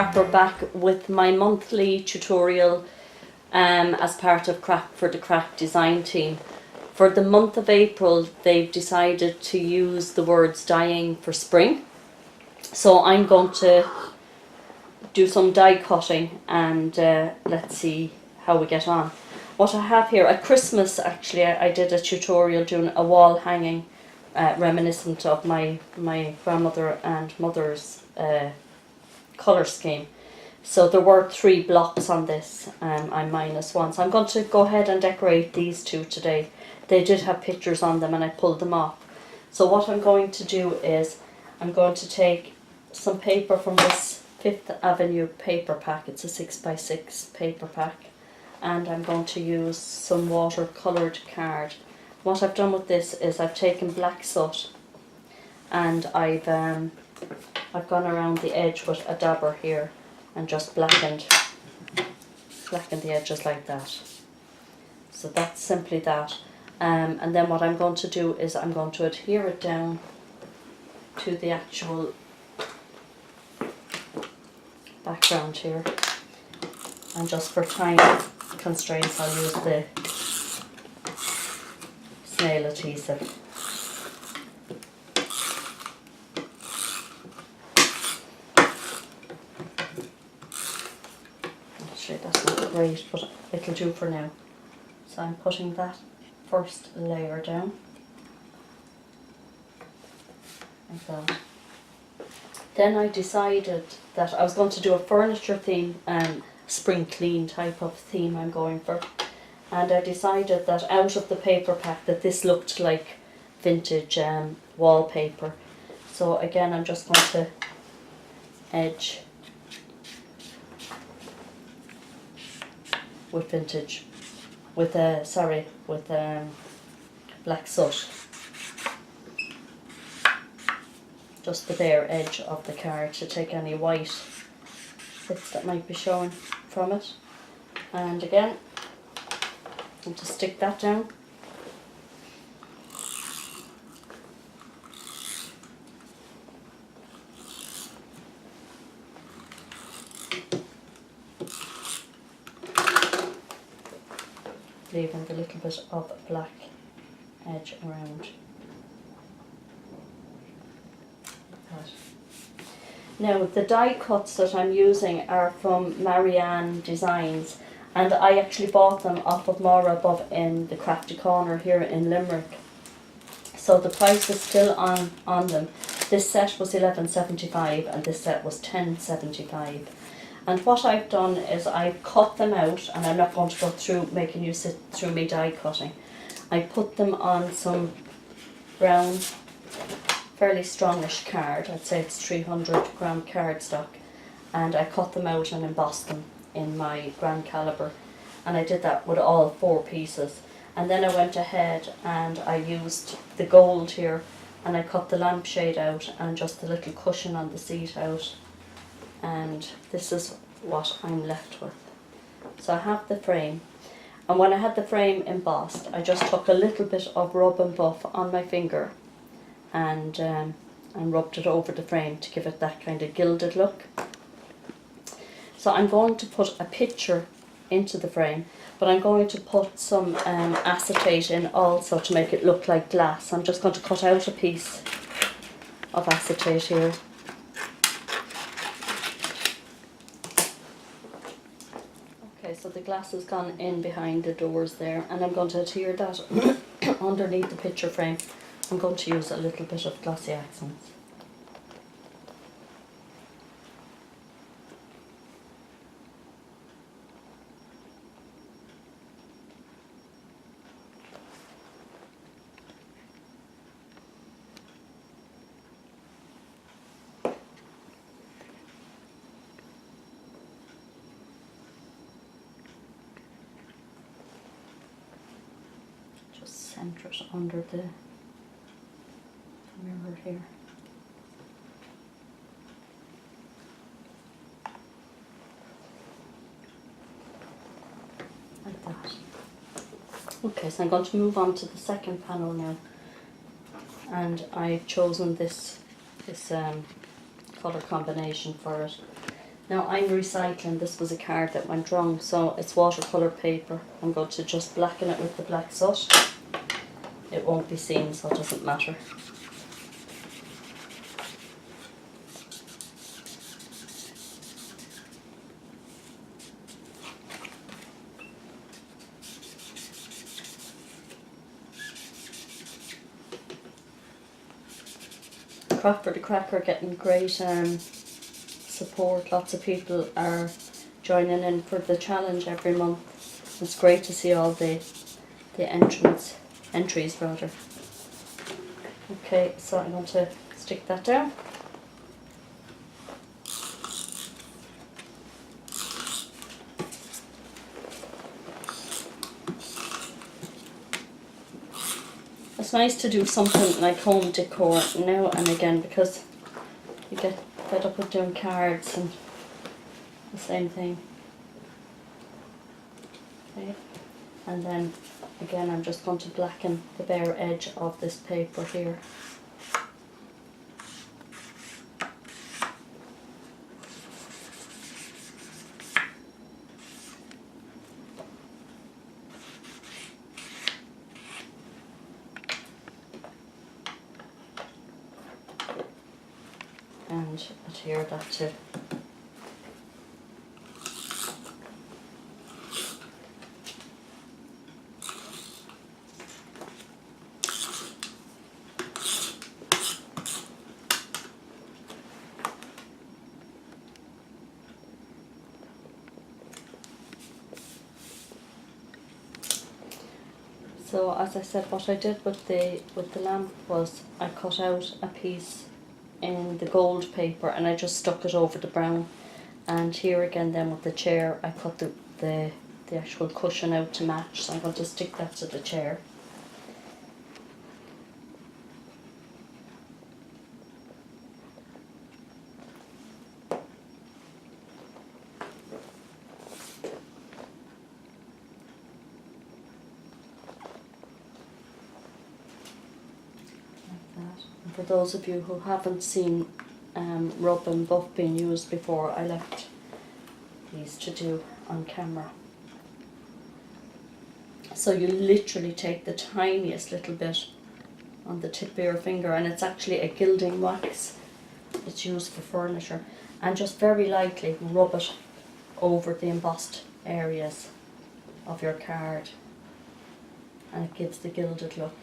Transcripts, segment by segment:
Scrapper back with my monthly tutorial as part of Crack for the Crack design team. For the month of April, they've decided to use the words dying for spring. So I'm going to do some die cutting and let's see how we get on. What I have here, at Christmas actually, I did a tutorial doing a wall hanging reminiscent of my grandmother and mother's colour scheme. So there were 3 blocks on this, I'm -1. So I'm going to go ahead and decorate these 2 today. They did have pictures on them and I pulled them off. So what I'm going to do is, I'm going to take some paper from this 5th Avenue paper pack. It's a 6x6 paper pack. And I'm going to use some watercoloured card. What I've done with this is I've taken black soot and I've gone around the edge with a dabber here and just blackened the edges like that. So that's simply that. And then what I'm going to do is I'm going to adhere it down to the actual background here. And just for time constraints, I'll use the snail adhesive. Actually, that's not great, but it'll do for now. So I'm putting that first layer down, like that. Then I decided that I was going to do a furniture theme, spring clean type of theme I'm going for. And I decided that out of the paper pack that this looked like vintage wallpaper. So again, I'm just going to edge with vintage, with black soot. Just the bare edge of the card to take any white bits that might be showing from it. And again, and to stick that down. Leaving the little bit of black edge around. Like that. Now the die cuts that I'm using are from Marianne Designs, and I actually bought them off of Maura Above in the Crafty Corner here in Limerick. So the price is still on them. This set was $11.75 and this set was $10.75. And what I've done is I've cut them out, and I'm not going to go through making you sit through me die cutting. I put them on some brown, fairly strongish card. I'd say it's 300 gram cardstock, and I cut them out and embossed them in my Grand Caliber, and I did that with all 4 pieces. And then I went ahead and I used the gold here, and I cut the lampshade out and just the little cushion on the seat out, and this is what I'm left with. So I have the frame, and when I had the frame embossed, I just took a little bit of rub and buff on my finger and rubbed it over the frame to give it that kind of gilded look. So I'm going to put a picture into the frame, but I'm going to put some acetate in also to make it look like glass. I'm just going to cut out a piece of acetate here. Okay, so the glass has gone in behind the doors there, and I'm going to adhere that underneath the picture frame. I'm going to use a little bit of glossy accents. Centre it under the mirror here. Like that. Okay, so I'm going to move on to the second panel now, and I've chosen this colour combination for it. Now I'm recycling, this was a card that went wrong, so it's watercolour paper. I'm going to just blacken it with the black soot. It won't be seen, so it doesn't matter. Craft for the Crack are getting great support. Lots of people are joining in for the challenge every month. It's great to see all the entries rather. Okay, so I'm going to stick that down. It's nice to do something like home decor now and again, because you get fed up with doing cards and the same thing. Okay, and then again I'm just going to blacken the bare edge of this paper here. And adhere that to. So as I said, what I did with the lamp was I cut out a piece in the gold paper and I just stuck it over the brown. And here again then with the chair, I cut the actual cushion out to match, so I'm going to stick that to the chair. For those of you who haven't seen rub and buff being used before, I left these to do on camera. So you literally take the tiniest little bit on the tip of your finger, and it's actually a gilding wax. It's used for furniture, and just very lightly rub it over the embossed areas of your card, and it gives the gilded look,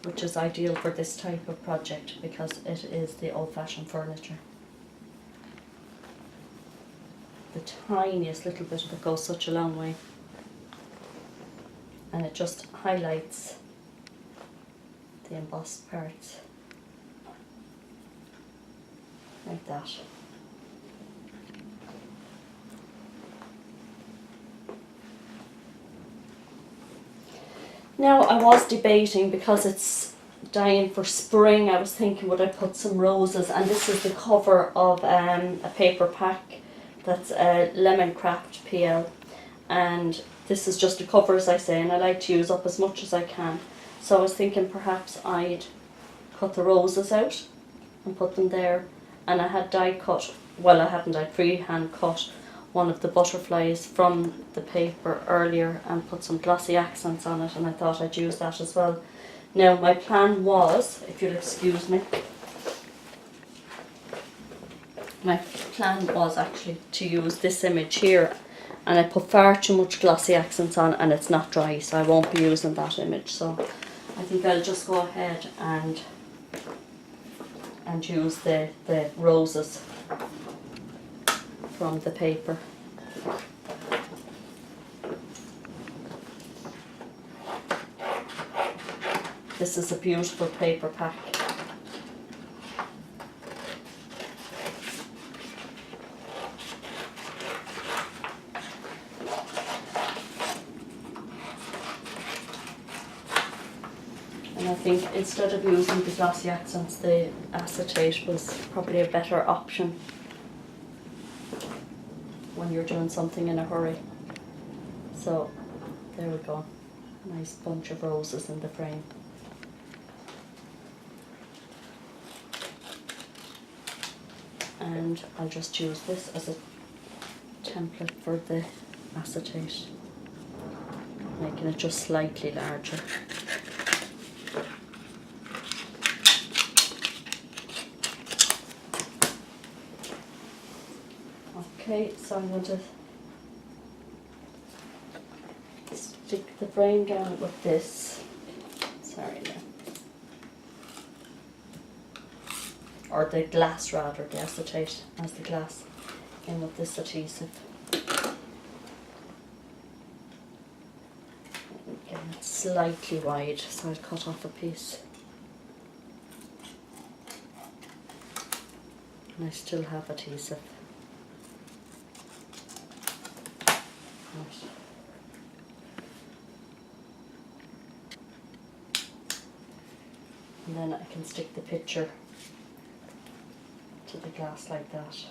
which is ideal for this type of project because it is the old-fashioned furniture. The tiniest little bit of it goes such a long way, and it just highlights the embossed parts like that. Now I was debating, because it's dying for spring, I was thinking would I put some roses, and this is the cover of a paper pack that's Lemoncraft PL, and this is just a cover, as I say, and I like to use up as much as I can. So I was thinking perhaps I'd cut the roses out and put them there, and I had die cut, well I hadn't, I freehand cut one of the butterflies from the paper earlier and put some glossy accents on it, and I thought I'd use that as well. Now my plan was, if you'll excuse me, my plan was actually to use this image here, and I put far too much glossy accents on and it's not dry, so I won't be using that image. So I think I'll just go ahead and use the roses from the paper. This is a beautiful paper pack. And I think instead of using the glossy accents, the acetate was probably a better option when you're doing something in a hurry. So there we go, nice bunch of roses in the frame. and I'll just use this as a template for the acetate, making it just slightly larger. Okay, so I'm going to stick the frame down with this, sorry no, or the glass rather, the acetate as the glass, in with this adhesive. Again, it's slightly wide, so I'll cut off a piece. And I still have adhesive. Right. And then I can stick the picture to the glass like that.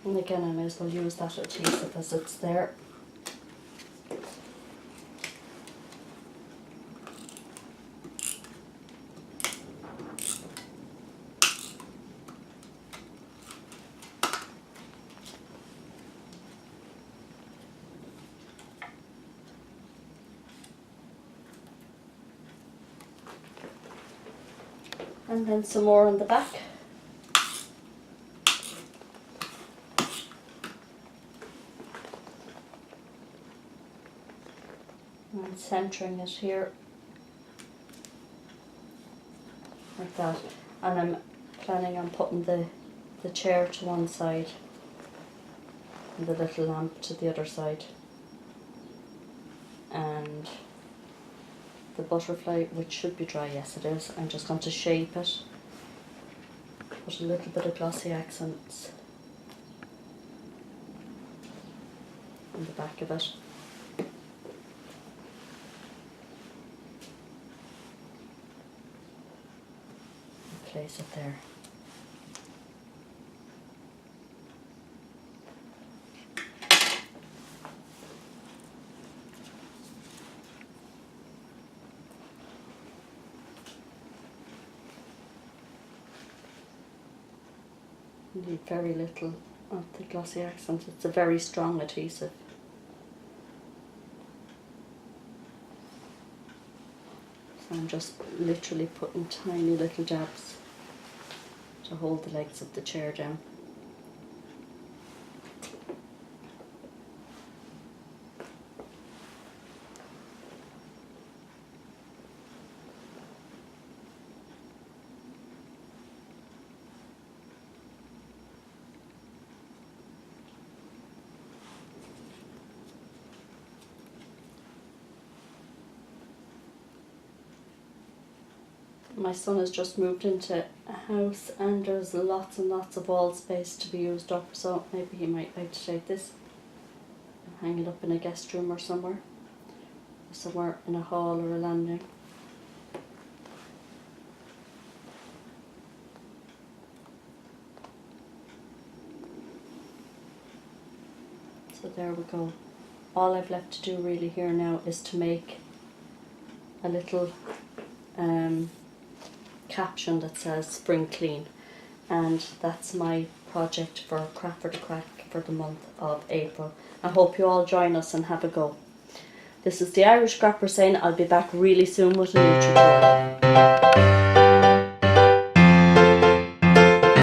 And again, I may as well use that adhesive as it's there. And then some more on the back. And centering it here, like that. And I'm planning on putting the chair to one side and the little lamp to the other side. And the butterfly, which should be dry, yes it is, I'm just going to shape it, put a little bit of glossy accents on the back of it. And place it there. Need very little of the glossy accent. It's a very strong adhesive. So I'm just literally putting tiny little jabs to hold the legs of the chair down. My son has just moved into a house and there's lots and lots of wall space to be used up, so maybe he might like to take this and hang it up in a guest room or somewhere in a hall or a landing. So there we go. All I've left to do really here now is to make a little caption that says Spring Clean, and that's my project for Craft for the Crack for the month of April. I hope you all join us and have a go. This is the Irish Scrapper saying I'll be back really soon with a new tutorial.